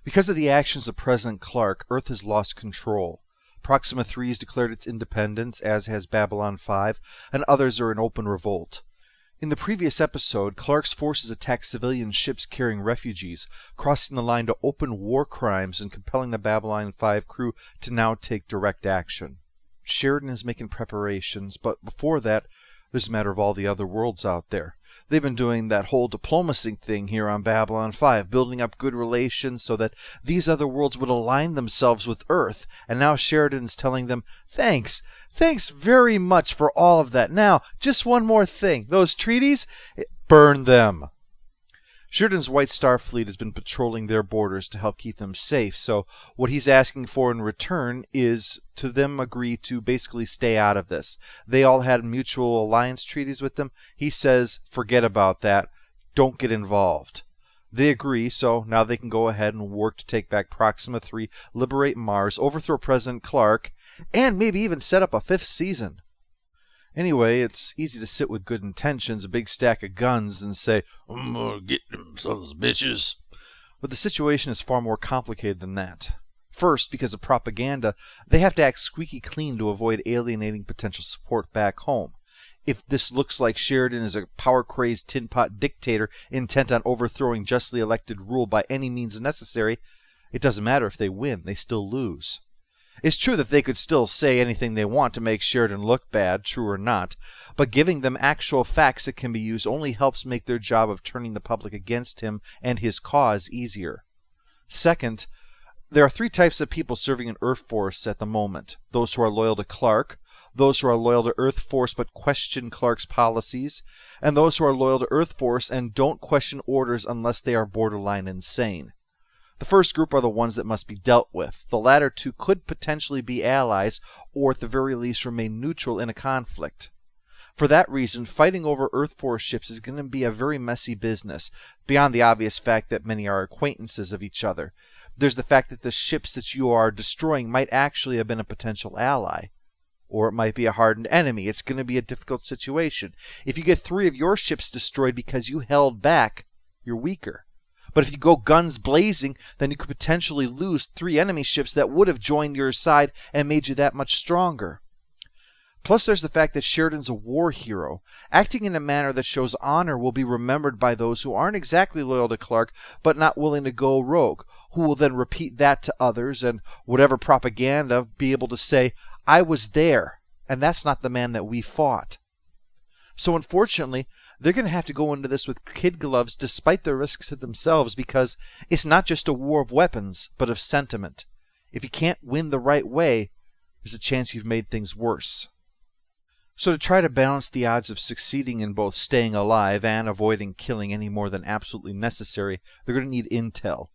Because of the actions of President Clark, Earth has lost control. Proxima 3 has declared its independence, as has Babylon 5, and others are in open revolt. In the previous episode, Clark's forces attacked civilian ships carrying refugees, crossing the line to open war crimes and compelling the Babylon 5 crew to now take direct action. Sheridan is making preparations, but before that, there's a matter of all the other worlds out there. They've been doing that whole diplomacy thing here on Babylon 5, building up good relations so that these other worlds would align themselves with Earth, and now Sheridan's telling them, Thanks very much for all of that. Now, just one more thing. Those treaties, burn them. Sheridan's White Star Fleet has been patrolling their borders to help keep them safe, so what he's asking for in return is to them agree to basically stay out of this. They all had mutual alliance treaties with them. He says, forget about that. Don't get involved. They agree, so now they can go ahead and work to take back Proxima 3, liberate Mars, overthrow President Clark, and maybe even set up a 5th season. Anyway, it's easy to sit with good intentions, a big stack of guns, and say, I'm gonna get them sons of bitches. But the situation is far more complicated than that. First, because of propaganda, they have to act squeaky clean to avoid alienating potential support back home. If this looks like Sheridan is a power-crazed tin-pot dictator intent on overthrowing justly elected rule by any means necessary, it doesn't matter if they win, they still lose. It's true that they could still say anything they want to make Sheridan look bad, true or not, but giving them actual facts that can be used only helps make their job of turning the public against him and his cause easier. Second, there are 3 types of people serving in Earth Force at the moment. Those who are loyal to Clark, those who are loyal to Earth Force but question Clark's policies, and those who are loyal to Earth Force and don't question orders unless they are borderline insane. The first group are the ones that must be dealt with. The latter 2 could potentially be allies, or at the very least remain neutral in a conflict. For that reason, fighting over Earth Force ships is going to be a very messy business, beyond the obvious fact that many are acquaintances of each other. There's the fact that the ships that you are destroying might actually have been a potential ally. Or it might be a hardened enemy. It's going to be a difficult situation. If you get 3 of your ships destroyed because you held back, you're weaker. But if you go guns blazing, then you could potentially lose 3 enemy ships that would have joined your side and made you that much stronger. Plus there's the fact that Sheridan's a war hero. Acting in a manner that shows honor will be remembered by those who aren't exactly loyal to Clark, but not willing to go rogue, who will then repeat that to others, and whatever propaganda, be able to say, I was there, and that's not the man that we fought. So unfortunately, they're going to have to go into this with kid gloves despite the risks to themselves, because it's not just a war of weapons, but of sentiment. If you can't win the right way, there's a chance you've made things worse. So to try to balance the odds of succeeding in both staying alive and avoiding killing any more than absolutely necessary, they're going to need intel.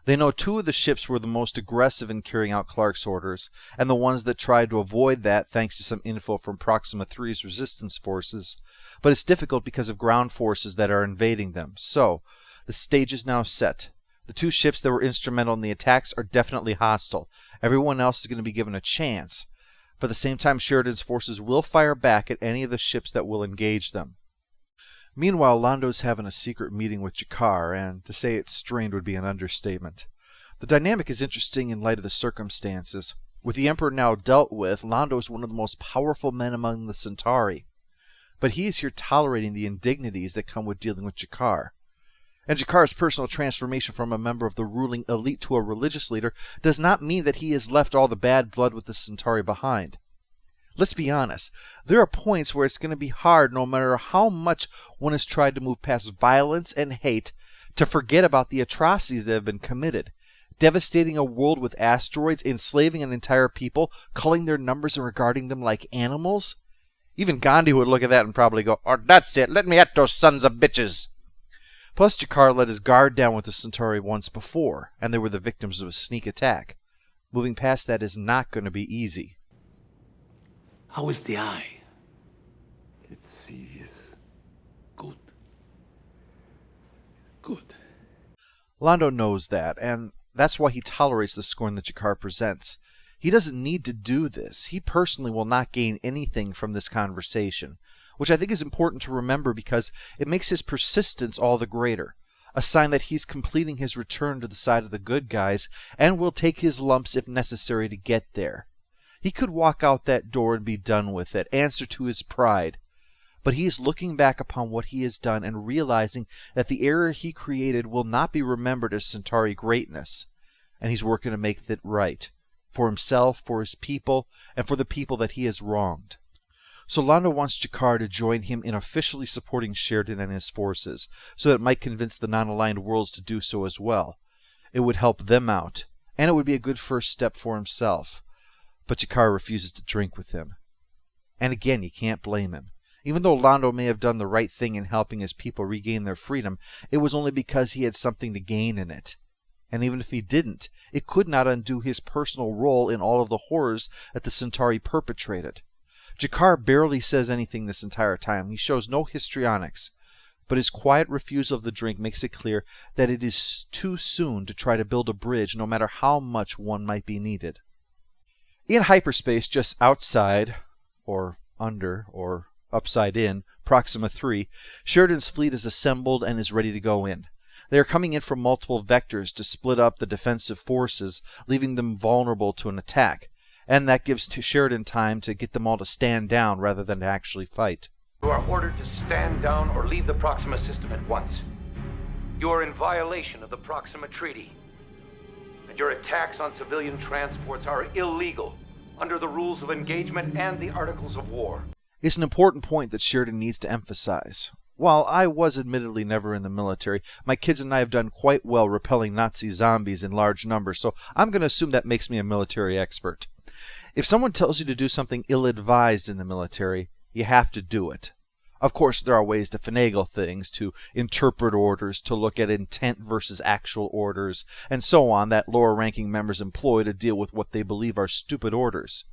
They know 2 of the ships were the most aggressive in carrying out Clark's orders, and the ones that tried to avoid that thanks to some info from Proxima 3's resistance forces. But it's difficult because of ground forces that are invading them. So, the stage is now set. The 2 ships that were instrumental in the attacks are definitely hostile. Everyone else is going to be given a chance. But at the same time, Sheridan's forces will fire back at any of the ships that will engage them. Meanwhile, Lando's having a secret meeting with G'Kar, and to say it's strained would be an understatement. The dynamic is interesting in light of the circumstances. With the Emperor now dealt with, Lando is one of the most powerful men among the Centauri. But he is here tolerating the indignities that come with dealing with G'Kar. And G'Kar's personal transformation from a member of the ruling elite to a religious leader does not mean that he has left all the bad blood with the Centauri behind. Let's be honest, there are points where it's going to be hard, no matter how much one has tried to move past violence and hate, to forget about the atrocities that have been committed. Devastating a world with asteroids, enslaving an entire people, culling their numbers and regarding them like animals. Even Gandhi would look at that and probably go, "Oh, that's it, let me at those sons of bitches." Plus, G'Kar let his guard down with the Centauri once before, and they were the victims of a sneak attack. Moving past that is not going to be easy. How is the eye? It sees. Good. Good. Lando knows that, and that's why he tolerates the scorn that G'Kar presents. He doesn't need to do this. He personally will not gain anything from this conversation, which I think is important to remember because it makes his persistence all the greater. a sign that he's completing his return to the side of the good guys and will take his lumps if necessary to get there. He could walk out that door and be done with it, answer to his pride. But he is looking back upon what he has done and realizing that the error he created will not be remembered as Centauri greatness, and he's working to make it right, for himself, for his people, and for the people that he has wronged. So Lando wants G'Kar to join him in officially supporting Sheridan and his forces, so that it might convince the non-aligned worlds to do so as well. It would help them out, and it would be a good first step for himself. But G'Kar refuses to drink with him. And again, you can't blame him. Even though Lando may have done the right thing in helping his people regain their freedom, it was only because he had something to gain in it. And even if he didn't, it could not undo his personal role in all of the horrors that the Centauri perpetrated. G'Kar barely says anything this entire time. He shows no histrionics, but his quiet refusal of the drink makes it clear that it is too soon to try to build a bridge, no matter how much one might be needed. In hyperspace, just outside, or under, or upside in, Proxima 3, Sheridan's fleet is assembled and is ready to go in. They are coming in from multiple vectors to split up the defensive forces, leaving them vulnerable to an attack. And that gives Sheridan time to get them all to stand down rather than to actually fight. You are ordered to stand down or leave the Proxima system at once. You are in violation of the Proxima Treaty. And your attacks on civilian transports are illegal under the rules of engagement and the Articles of War. It's an important point that Sheridan needs to emphasize. While I was admittedly never in the military, my kids and I have done quite well repelling Nazi zombies in large numbers, so I'm going to assume that makes me a military expert. If someone tells you to do something ill-advised in the military, you have to do it. Of course, there are ways to finagle things, to interpret orders, to look at intent versus actual orders, and so on that lower-ranking members employ to deal with what they believe are stupid orders.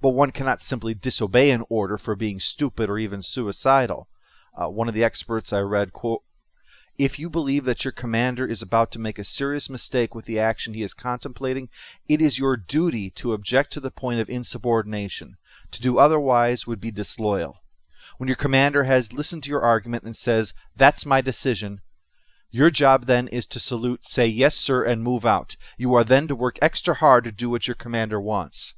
But one cannot simply disobey an order for being stupid or even suicidal. One of the experts I read, quote, "If you believe that your commander is about to make a serious mistake with the action he is contemplating, it is your duty to object to the point of insubordination. To do otherwise would be disloyal. When your commander has listened to your argument and says, 'That's my decision,' your job then is to salute, say 'Yes, sir,' and move out. You are then to work extra hard to do what your commander wants."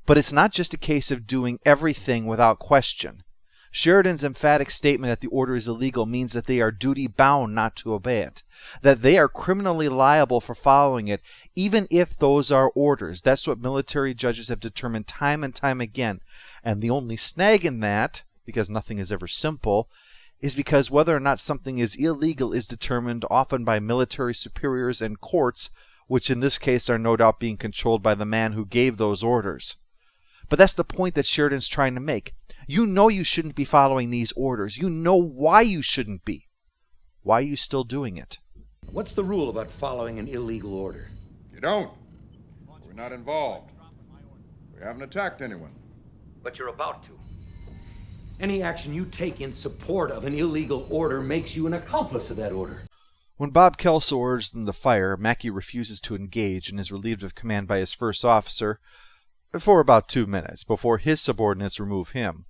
But it's not just a case of doing everything without question. Sheridan's emphatic statement that the order is illegal means that they are duty-bound not to obey it, that they are criminally liable for following it, even if those are orders. That's what military judges have determined time and time again. And the only snag in that, because nothing is ever simple, is because whether or not something is illegal is determined often by military superiors and courts, which in this case are no doubt being controlled by the man who gave those orders. But that's the point that Sheridan's trying to make. You know you shouldn't be following these orders. You know why you shouldn't be. Why are you still doing it? What's the rule about following an illegal order? You don't. We're not involved. We haven't attacked anyone. But you're about to. Any action you take in support of an illegal order makes you an accomplice of that order. When Bob Kelso orders them to fire, Mackie refuses to engage and is relieved of command by his first officer for about 2 minutes before his subordinates remove him.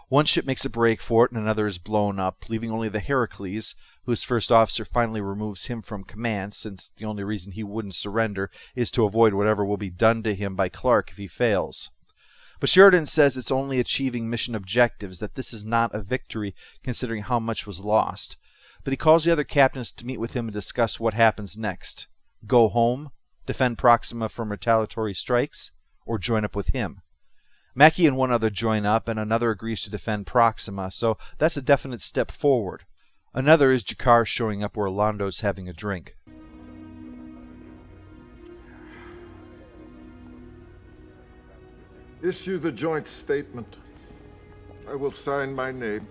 One ship makes a break for it and another is blown up, leaving only the Heracles, whose first officer finally removes him from command, since the only reason he wouldn't surrender is to avoid whatever will be done to him by Clark if he fails. But Sheridan says it's only achieving mission objectives, that this is not a victory considering how much was lost. But he calls the other captains to meet with him and discuss what happens next. Go home, defend Proxima from retaliatory strikes, or join up with him. Mackie and one other join up, and another agrees to defend Proxima, so that's a definite step forward. Another is G'Kar showing up where Lando's having a drink. Issue the joint statement. I will sign my name.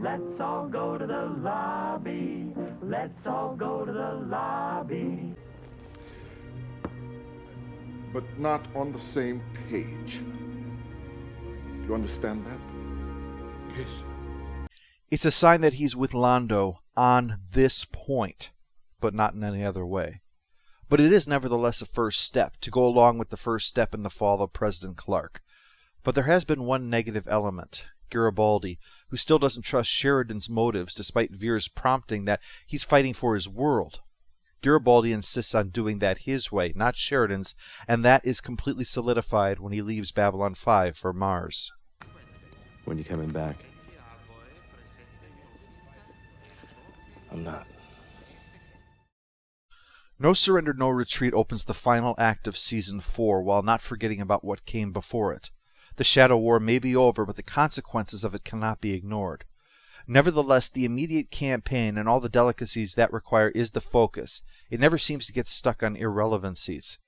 Let's all go to the lobby. Let's all go to the lobby. But not on the same page. You understand that? Yes. It's a sign that he's with Lando on this point, but not in any other way. But it is nevertheless a first step, to go along with the first step in the fall of President Clark. But there has been one negative element, Garibaldi, who still doesn't trust Sheridan's motives despite Veer's prompting that he's fighting for his world. Garibaldi insists on doing that his way, not Sheridan's, and that is completely solidified when he leaves Babylon 5 for Mars. When you coming back? I'm not. No Surrender, No Retreat opens the final act of Season 4 while not forgetting about what came before it. The Shadow War may be over, but the consequences of it cannot be ignored. Nevertheless, the immediate campaign and all the delicacies that require is the focus. It never seems to get stuck on irrelevancies.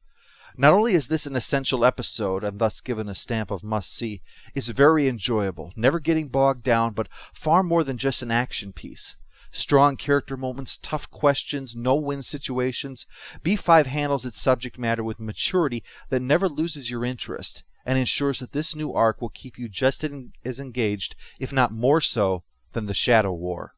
Not only is this an essential episode, and thus given a stamp of must-see, it's very enjoyable, never getting bogged down, but far more than just an action piece. Strong character moments, tough questions, no-win situations. B5 handles its subject matter with maturity that never loses your interest, and ensures that this new arc will keep you just as engaged, if not more so, than the Shadow War.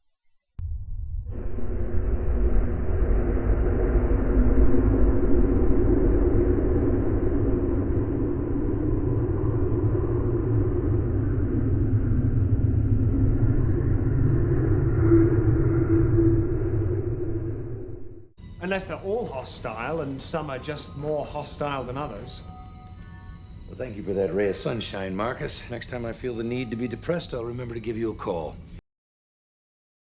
Unless they're all hostile, and some are just more hostile than others. Well, thank you for that ray of sunshine, Marcus. Next time I feel the need to be depressed, I'll remember to give you a call.